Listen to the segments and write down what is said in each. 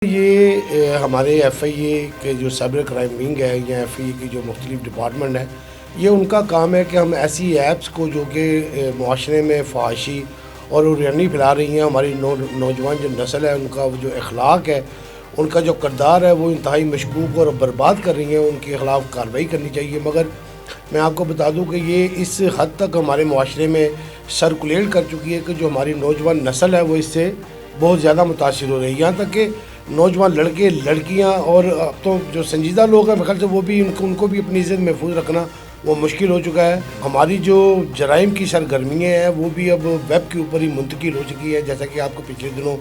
یہ ہمارے ایف آئی اے کے جو سائبر کرائم ونگ ہے یا ایف آئی اے کی جو مختلف ڈپارٹمنٹ ہے، یہ ان کا کام ہے کہ ہم ایسی ایپس کو جو کہ معاشرے میں فحاشی اور عریانی پھیلا رہی ہیں، ہماری نوجوان جو نسل ہے ان کا جو اخلاق ہے، ان کا جو کردار ہے وہ انتہائی مشکوک اور برباد کر رہی ہیں، ان کے خلاف کارروائی کرنی چاہیے۔ مگر میں آپ کو بتا دوں کہ یہ اس حد تک ہمارے معاشرے میں سرکولیٹ کر چکی ہے کہ جو ہماری نوجوان نسل ہے وہ اس سے بہت زیادہ متاثر ہو رہی ہے، یہاں تک کہ نوجوان لڑکے لڑکیاں اور اب تو جو سنجیدہ لوگ ہیں بخیر سے وہ بھی ان کو بھی اپنی عزت محفوظ رکھنا وہ مشکل ہو چکا ہے۔ ہماری جو جرائم کی سرگرمیاں ہیں وہ بھی اب ویب کے اوپر ہی منتقل ہو چکی ہے، جیسا کہ آپ کو پچھلے دنوں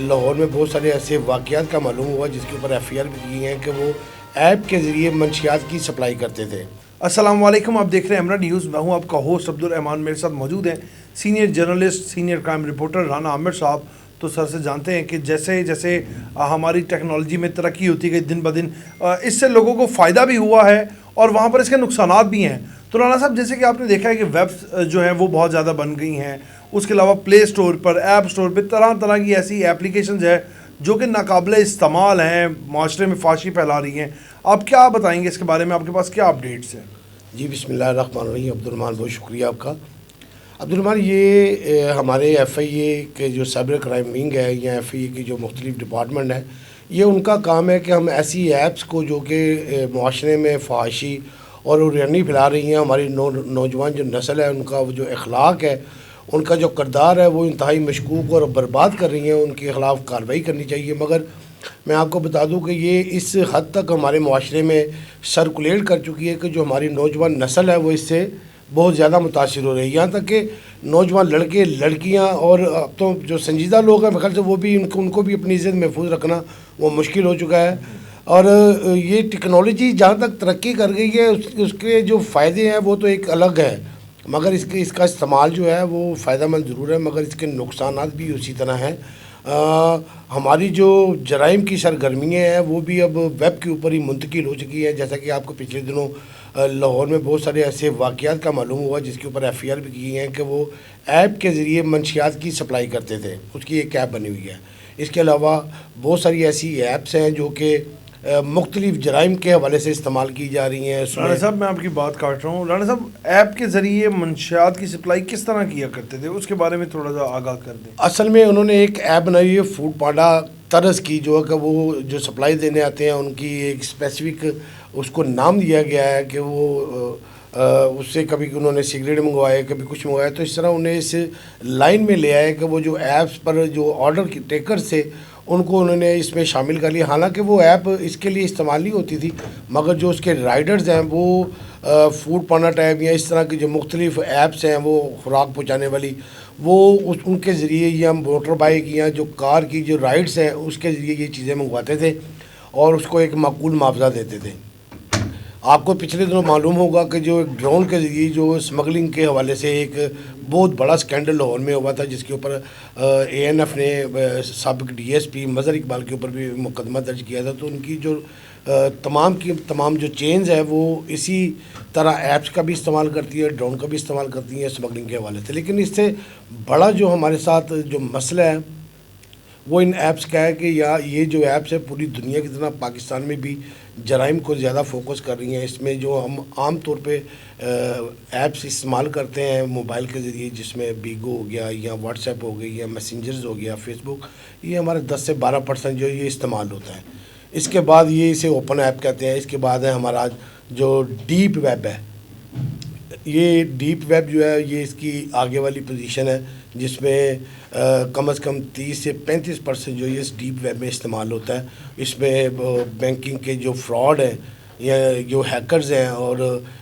لاہور میں بہت سارے ایسے واقعات کا معلوم ہوا جس کے اوپر ایف آئی آر بھی کی ہیں کہ وہ ایپ کے ذریعے منشیات کی سپلائی کرتے تھے۔ السلام علیکم، آپ دیکھ رہے ہیں امرا نیوز، میں ہوں آپ کا ہوسٹ عبدالرحمان، میرے ساتھ موجود ہیں senior journalist senior crime reporter Rana Aamir صاحب۔ تو سر سے جانتے ہیں کہ جیسے جیسے ہماری ٹیکنالوجی میں ترقی ہوتی گئی دن بدن، اس سے لوگوں کو فائدہ بھی ہوا ہے اور وہاں پر اس کے نقصانات بھی ہیں۔ تو رانا صاحب، جیسے کہ آپ نے دیکھا ہے کہ ویب جو ہیں وہ بہت زیادہ بن گئی ہیں، اس کے علاوہ پلے اسٹور پر ایپ اسٹور پہ طرح طرح کی ایسی ایپلیکیشنز ہیں جو کہ ناقابل استعمال ہیں، معاشرے میں فحاشی پھیلا رہی ہیں۔ آپ کیا بتائیں گے اس کے بارے میں؟ آپ کے پاس کیا اپڈیٹس ہیں؟ جی بسم اللہ الرحمن الرحیم۔ عبدالرحمان بہت شکریہ آپ کا۔ عبدالرحمان، یہ ہمارے ایف آئی اے کے جو سائبر کرائم ونگ ہے یا ایف آئی اے کی جو مختلف ڈپارٹمنٹ ہے، یہ ان کا کام ہے کہ ہم ایسی ایپس کو جو کہ معاشرے میں فحاشی اور عریانی پھیلا رہی ہیں، ہماری نوجوان جو نسل ہے ان کا جو اخلاق ہے، ان کا جو کردار ہے وہ انتہائی مشکوک اور برباد کر رہی ہیں، ان کے خلاف کارروائی کرنی چاہیے۔ مگر میں آپ کو بتا دوں کہ یہ اس حد تک ہمارے معاشرے میں سرکولیٹ کر چکی ہے کہ جو ہماری نوجوان نسل ہے وہ اس سے بہت زیادہ متاثر ہو رہی ہے، یہاں تک کہ نوجوان لڑکے لڑکیاں اور اب تو جو سنجیدہ لوگ ہیں بخیر سے وہ بھی ان کو بھی اپنی عزت محفوظ رکھنا وہ مشکل ہو چکا ہے۔ اور یہ ٹیکنالوجی جہاں تک ترقی کر گئی ہے اس کے جو فائدے ہیں وہ تو ایک الگ ہے، مگر اس کا استعمال جو ہے وہ فائدہ مند ضرور ہے، مگر اس کے نقصانات بھی اسی طرح ہیں۔ ہماری جو جرائم کی سرگرمیاں ہیں وہ بھی اب ویب کے اوپر ہی منتقل ہو چکی ہے، جیسا کہ آپ کو پچھلے دنوں لاہور میں بہت سارے ایسے واقعات کا معلوم ہوا جس کے اوپر ایف آئی آر بھی کی ہیں کہ وہ ایپ کے ذریعے منشیات کی سپلائی کرتے تھے، اس کی ایک ایپ بنی ہوئی ہے۔ اس کے علاوہ بہت ساری ایسی ایپس ہیں جو کہ مختلف جرائم کے حوالے سے استعمال کی جا رہی ہیں۔ رانا صاحب، میں آپ کی بات کاٹ رہا ہوں۔ رانا صاحب، ایپ کے ذریعے منشیات کی سپلائی کس طرح کیا کرتے تھے؟ اس کے بارے میں تھوڑا سا آگاہ کر دیں۔ اصل میں انہوں نے ایک ایپ بنائی ہے فوڈ پانڈا طرز کی، جو ہے کہ وہ جو سپلائی دینے آتے ہیں ان کی ایک اسپیسیفک اس کو نام دیا گیا ہے کہ وہ اس سے کبھی انہوں نے سگریٹ منگوائے، کبھی کچھ منگوایا، تو اس طرح انہیں اس لائن میں لے آئے کہ وہ جو ایپس پر جو آرڈر ٹیکرز تھے ان کو انہوں نے اس میں شامل کر لیا۔ حالانکہ وہ ایپ اس کے لیے استعمال نہیں ہوتی تھی، مگر جو اس کے رائڈرز ہیں وہ فوڈ پانڈا ٹائپ یا اس طرح کی جو مختلف ایپس ہیں وہ خوراک پہنچانے والی، وہ ان کے ذریعے یا موٹر بائک یا جو کار کی جو رائڈس ہیں اس کے ذریعے یہ چیزیں منگواتے تھے اور اس کو ایک معقول معاوضہ دیتے تھے۔ آپ کو پچھلے دنوں معلوم ہوگا کہ جو ایک ڈرون کے ذریعے جو اسمگلنگ کے حوالے سے ایک بہت بڑا سکینڈل لاہور میں ہوا تھا، جس کے اوپر اے این ایف نے سابق ڈی ایس پی مظہر اقبال کے اوپر بھی مقدمہ درج کیا تھا۔ تو ان کی جو تمام جو چینز ہے وہ اسی طرح ایپس کا بھی استعمال کرتی ہے، ڈرون کا بھی استعمال کرتی ہیں اسمگلنگ کے حوالے سے۔ لیکن اس سے بڑا جو ہمارے ساتھ جو مسئلہ ہے وہ ان ایپس کا ہے کہ یہ جو ایپس ہے پوری دنیا کی طرح پاکستان میں بھی جرائم کو زیادہ فوکس کر رہی ہیں۔ اس میں جو ہم عام طور پہ ایپس استعمال کرتے ہیں موبائل کے ذریعے، جس میں بیگو ہو گیا یا واٹس ایپ ہو گئی یا میسنجرز ہو گیا، فیس بک، یہ ہمارے 10 سے 12% جو یہ استعمال ہوتا ہے۔ اس کے بعد یہ اسے اوپن ایپ کہتے ہیں۔ اس کے بعد ہے ہمارا جو ڈیپ ویب ہے، یہ ڈیپ ویب جو ہے یہ اس کی آگے والی پوزیشن ہے، جس میں کم از کم 30 سے 35% جو یہ اس ڈیپ ویب میں استعمال ہوتا ہے۔ اس میں بینکنگ کے جو فراڈ ہیں یا جو ہیکرز ہیں، اور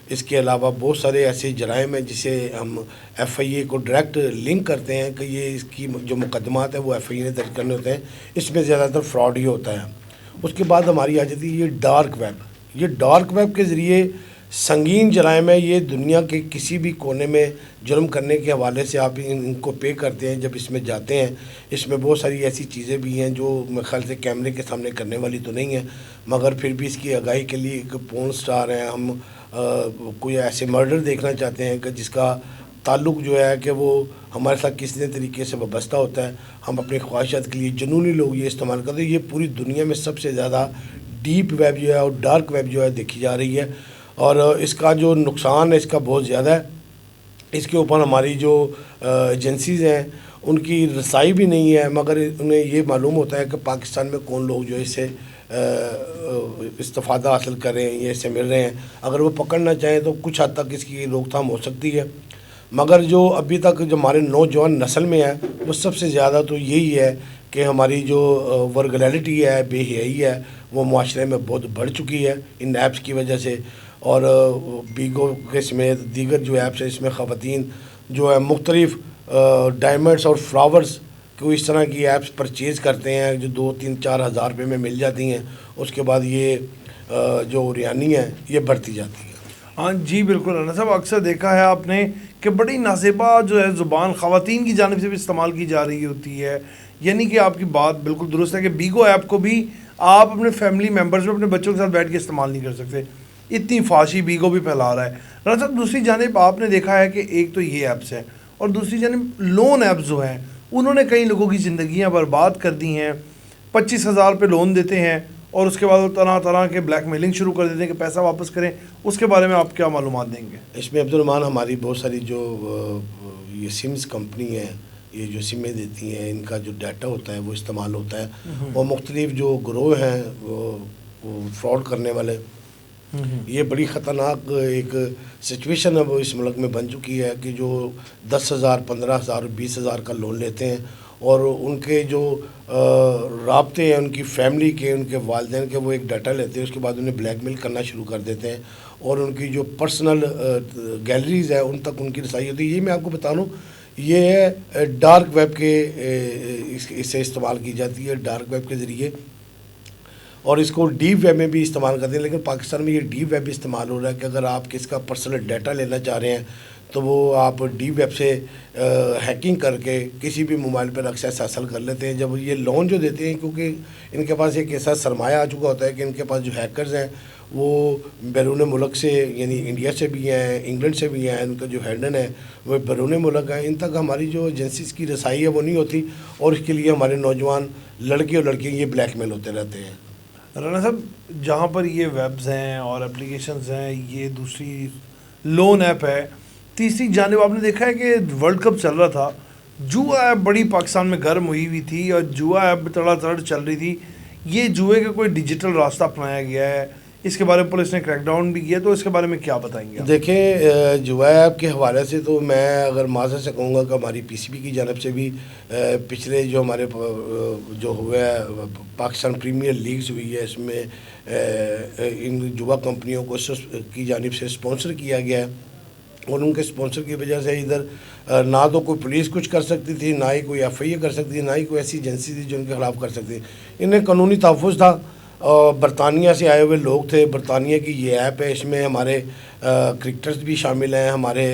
اس کے علاوہ بہت سارے ایسے جرائم ہیں جسے ہم ایف آئی اے کو ڈائریکٹ لنک کرتے ہیں کہ یہ اس کی جو مقدمات ہیں وہ ایف آئی اے نے درج کرنے ہوتے ہیں۔ اس میں زیادہ تر فراڈ ہی ہوتا ہے۔ اس کے بعد ہماری آ جاتی ہے یہ ڈارک ویب۔ یہ ڈارک ویب کے ذریعے سنگین جرائم ہے، یہ دنیا کے کسی بھی کونے میں جرم کرنے کے حوالے سے آپ ان کو پے کرتے ہیں جب اس میں جاتے ہیں۔ اس میں بہت ساری ایسی چیزیں بھی ہیں جو میرے خیال سے کیمرے کے سامنے کرنے والی تو نہیں ہیں، مگر پھر بھی اس کی آگاہی کے لیے ایک پورن سٹار ہیں، ہم کوئی ایسے مرڈر دیکھنا چاہتے ہیں کہ جس کا تعلق جو ہے کہ وہ ہمارے ساتھ کسی نہ طریقے سے وابستہ ہوتا ہے. ہم اپنی خواہشات کے لیے جنونی لوگ یہ استعمال کرتے ہیں. یہ پوری دنیا میں سب سے زیادہ ڈیپ ویب جو ہے اور ڈارک ویب جو ہے دیکھی جا رہی ہے, اور اس کا جو نقصان ہے اس کا بہت زیادہ ہے. اس کے اوپر ہماری جو ایجنسیز ہیں ان کی رسائی بھی نہیں ہے, مگر انہیں یہ معلوم ہوتا ہے کہ پاکستان میں کون لوگ جو اس سے استفادہ حاصل کر رہے ہیں یا اس سے مل رہے ہیں. اگر وہ پکڑنا چاہیں تو کچھ حد تک اس کی روک تھام ہو سکتی ہے, مگر جو ابھی تک جو ہمارے نوجوان نسل میں ہے وہ سب سے زیادہ تو یہی ہے کہ ہماری جو ورگلیلٹی ہے, بے حیائی ہے, وہ معاشرے میں بہت بڑھ چکی ہے ان ایپس کی وجہ سے. اور بیگو کے سمیت دیگر جو ایپس ہیں اس میں خواتین جو ہے مختلف ڈائمنڈس اور فلاورز کو اس طرح کی ایپس پرچیز کرتے ہیں جو 2-3-4 ہزار روپے میں مل جاتی ہیں. اس کے بعد یہ جو ریانی ہے یہ بڑھتی جاتی ہے. ہاں جی بالکل رانا صاحب, اکثر دیکھا ہے آپ نے کہ بڑی نازیبا جو ہے زبان خواتین کی جانب سے بھی استعمال کی جا رہی ہوتی ہے. یعنی کہ آپ کی بات بالکل درست ہے کہ بیگو ایپ کو بھی آپ اپنے فیملی ممبرز میں اپنے بچوں کے ساتھ بیٹھ کے استعمال نہیں کر سکتے, اتنی فحاشی بیگو بھی پھیلا رہا ہے. رانا صاحب دوسری جانب آپ نے دیکھا ہے کہ ایک تو یہ ایپس ہیں اور دوسری جانب لون ایپس جو ہیں انہوں نے کئی لوگوں کی زندگیاں برباد کر دی ہیں. 25,000 پہ لون دیتے ہیں اور اس کے بعد طرح طرح کے بلیک میلنگ شروع کر دیتے ہیں کہ پیسہ واپس کریں. اس کے بارے میں آپ کیا معلومات دیں گے؟ اس میں عبدالرحمٰن ہماری بہت ساری جو یہ سمز کمپنی ہیں, یہ جو سمیں دیتی ہیں, ان کا جو ڈیٹا ہوتا ہے وہ استعمال ہوتا ہے, اور مختلف جو گروہ ہیں وہ فراڈ کرنے والے, یہ بڑی خطرناک ایک سچویشن ہے وہ اس ملک میں بن چکی ہے کہ جو 10,000 15,000 20,000 کا لون لیتے ہیں اور ان کے جو رابطے ہیں ان کی فیملی کے, ان کے والدین کے, وہ ایک ڈیٹا لیتے ہیں, اس کے بعد انہیں بلیک میل کرنا شروع کر دیتے ہیں اور ان کی جو پرسنل گیلریز ہیں ان تک ان کی رسائی ہوتی ہے. یہ میں آپ کو بتا دوں یہ ہے ڈارک ویب کے اس سے استعمال کی جاتی ہے, ڈارک ویب کے ذریعے, اور اس کو ڈیپ ویب میں بھی استعمال کرتے ہیں. لیکن پاکستان میں یہ ڈیپ ویب بھی استعمال ہو رہا ہے کہ اگر آپ کس کا پرسنل ڈیٹا لینا چاہ رہے ہیں تو وہ آپ ڈیپ ویب سے ہیکنگ کر کے کسی بھی موبائل پر ایکسیس حاصل کر لیتے ہیں. جب یہ لون جو دیتے ہیں, کیونکہ ان کے پاس ایک ایسا سرمایہ آ چکا ہوتا ہے کہ ان کے پاس جو ہیکرز ہیں وہ بیرون ملک سے, یعنی انڈیا سے بھی ہیں, انگلینڈ سے بھی ہیں, ان کا جو ہینڈل ہے وہ بیرون ملک ہے, ان تک ہماری جو ایجنسیز کی رسائی ہے وہ نہیں ہوتی, اور اس کے لیے ہمارے نوجوان لڑکے اور لڑکیاں یہ بلیک میل ہوتے رہتے ہیں. رانا صاحب جہاں پر یہ ویبز ہیں اور اپلیکیشنز ہیں, یہ دوسری لون ایپ ہے, تیسری جانب آپ نے دیکھا ہے کہ ورلڈ کپ چل رہا تھا, جوا ایپ بڑی پاکستان میں گرم ہوئی ہوئی تھی اور جوا ایپ تڑا تڑ چل رہی تھی. یہ جوئے کا کوئی ڈیجیٹل راستہ اپنایا گیا ہے, اس کے بارے میں پولیس نے کریک ڈاؤن بھی کیا, تو اس کے بارے میں کیا بتائیں گے؟ دیکھیں جوا ایپ کے حوالے سے تو میں اگر معذرت سے کہوں گا کہ ہماری پی سی بی کی جانب سے بھی پچھلے جو ہمارے جو ہوا ہے پاکستان پریمیئر لیگز ہوئی ہے, اس میں ان جوا کمپنیوں کو کی جانب سے اسپانسر کیا گیا ہے, اور ان کے اسپانسر کی وجہ سے ادھر نہ تو کوئی پولیس کچھ کر سکتی تھی, نہ ہی کوئی ایف آئی اے کر سکتی تھی, نہ ہی کوئی ایسی ایجنسی تھی جو ان کے خلاف کر سکتی تھی. انہیں قانونی تحفظ تھا, برطانیہ سے آئے ہوئے لوگ تھے, برطانیہ کی یہ ایپ ہے, اس میں ہمارے کرکٹرز بھی شامل ہیں, ہمارے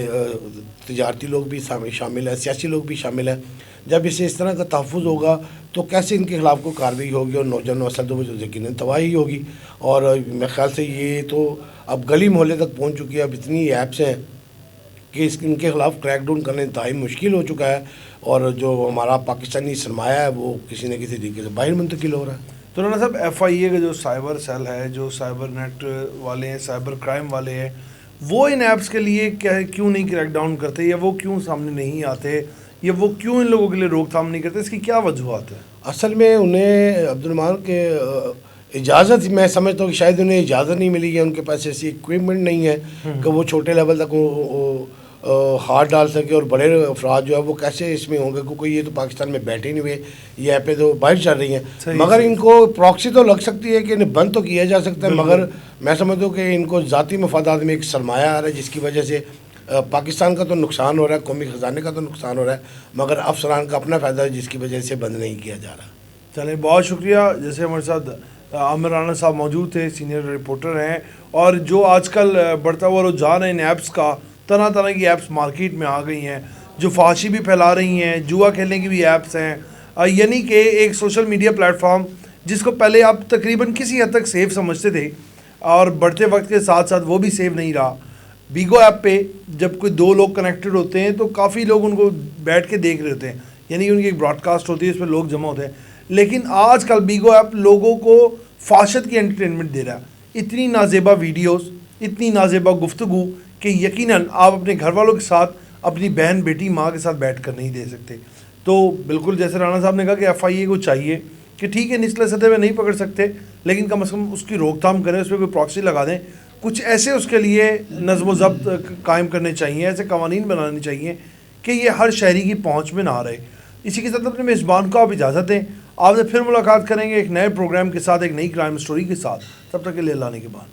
تجارتی لوگ بھی شامل ہیں, سیاسی لوگ بھی شامل ہیں. جب اسے اس طرح کا تحفظ ہوگا تو کیسے ان کے خلاف کوئی کارروائی ہوگی, اور نوجوان نسل تو یقیناً تباہی ہوگی. اور میرے خیال سے یہ تو اب گلی محلے تک پہنچ چکی ہے, اب اتنی ایپس ہیں کہ ان کے خلاف کریک ڈاؤن کرنا انتہائی مشکل ہو چکا ہے, اور جو ہمارا پاکستانی سرمایہ ہے وہ کسی نہ کسی طریقے سے باہر منتقل ہو رہا ہے. تو رانا صاحب ایف آئی اے کا جو سائبر سیل ہے, جو سائبر نیٹ والے ہیں, سائبر کرائم والے ہیں, وہ ان ایپس کے لیے کیوں نہیں کریک ڈاؤن کرتے, یا وہ کیوں سامنے نہیں آتے, یا وہ کیوں ان لوگوں کے لیے روک تھام نہیں کرتے, اس کی کیا وجوہات ہے؟ اصل میں انہیں عبدالرحمٰن کے اجازت, میں سمجھتا ہوں کہ شاید انہیں اجازت نہیں ملی ہے, ان کے پاس ایسی اکوپمنٹ نہیں ہے کہ وہ چھوٹے لیول تک ہاتھ ڈال سکے, اور بڑے افراد جو ہے وہ کیسے اس میں ہوں گے, کیونکہ یہ تو پاکستان میں بیٹھے نہیں ہوئے, یہ ایپیں تو باہر چل رہی ہیں. مگر ان کو پراکسی تو لگ سکتی ہے کہ انہیں بند تو کیا جا سکتا ہے, مگر میں سمجھتا ہوں کہ ان کو ذاتی مفادات میں ایک سرمایہ آ رہا ہے جس کی وجہ سے پاکستان کا تو نقصان ہو رہا ہے, قومی خزانے کا تو نقصان ہو رہا ہے, مگر افسران کا اپنا فائدہ ہے جس کی وجہ سے بند نہیں کیا جا رہا. چلیں بہت شکریہ. جیسے ہمارے ساتھ عامر رانا صاحب موجود تھے, سینئر رپورٹر ہیں, اور جو آج کل بڑھتا ہوا رجحان ہے ان ایپس کا, طرح طرح کی ایپس مارکیٹ میں آ گئی ہیں جو فحاشی بھی پھیلا رہی ہیں, جوا کھیلنے کی بھی ایپس ہیں, یعنی کہ ایک سوشل میڈیا پلیٹ فارم جس کو پہلے آپ تقریباً کسی حد تک سیف سمجھتے تھے, اور بڑھتے وقت کے ساتھ ساتھ وہ بھی سیف نہیں رہا. بیگو ایپ پہ جب کوئی دو لوگ کنیکٹڈ ہوتے ہیں تو کافی لوگ ان کو بیٹھ کے دیکھ رہے ہوتے ہیں، یعنی ان کی ایک براڈ کاسٹ ہوتی ہے، اس پہ لوگ جمع ہوتے ہیں. لیکن آج کل بیگو ایپ لوگوں کو فاشد کی انٹرٹینمنٹ دے رہا ہے، اتنی نازیبا ویڈیوز، اتنی نازیبا گفتگو کہ یقیناً آپ اپنے گھر والوں کے ساتھ اپنی بہن بیٹی ماں کے ساتھ بیٹھ کر نہیں دے سکتے. تو بالکل جیسے رانا صاحب نے کہا کہ ایف آئی اے کو چاہیے کہ ٹھیک ہے نچلے سطح پہ نہیں پکڑ سکتے لیکن کم از کم اس کی روک تھام کریں، اس پہ کوئی پراکسی لگا دیں، کچھ ایسے اس کے لیے نظم و ضبط قائم کرنے چاہیے، ایسے قوانین بنانے چاہیے کہ یہ ہر شہری کی پہنچ میں نہ رہے. اسی کے ساتھ اپنے میزبان کو آپ اجازت دیں، آپ سے پھر ملاقات کریں گے ایک نئے پروگرام کے ساتھ، ایک نئی کرائم سٹوری کے ساتھ. تب تک کے لیے اللہ نے کے بعد.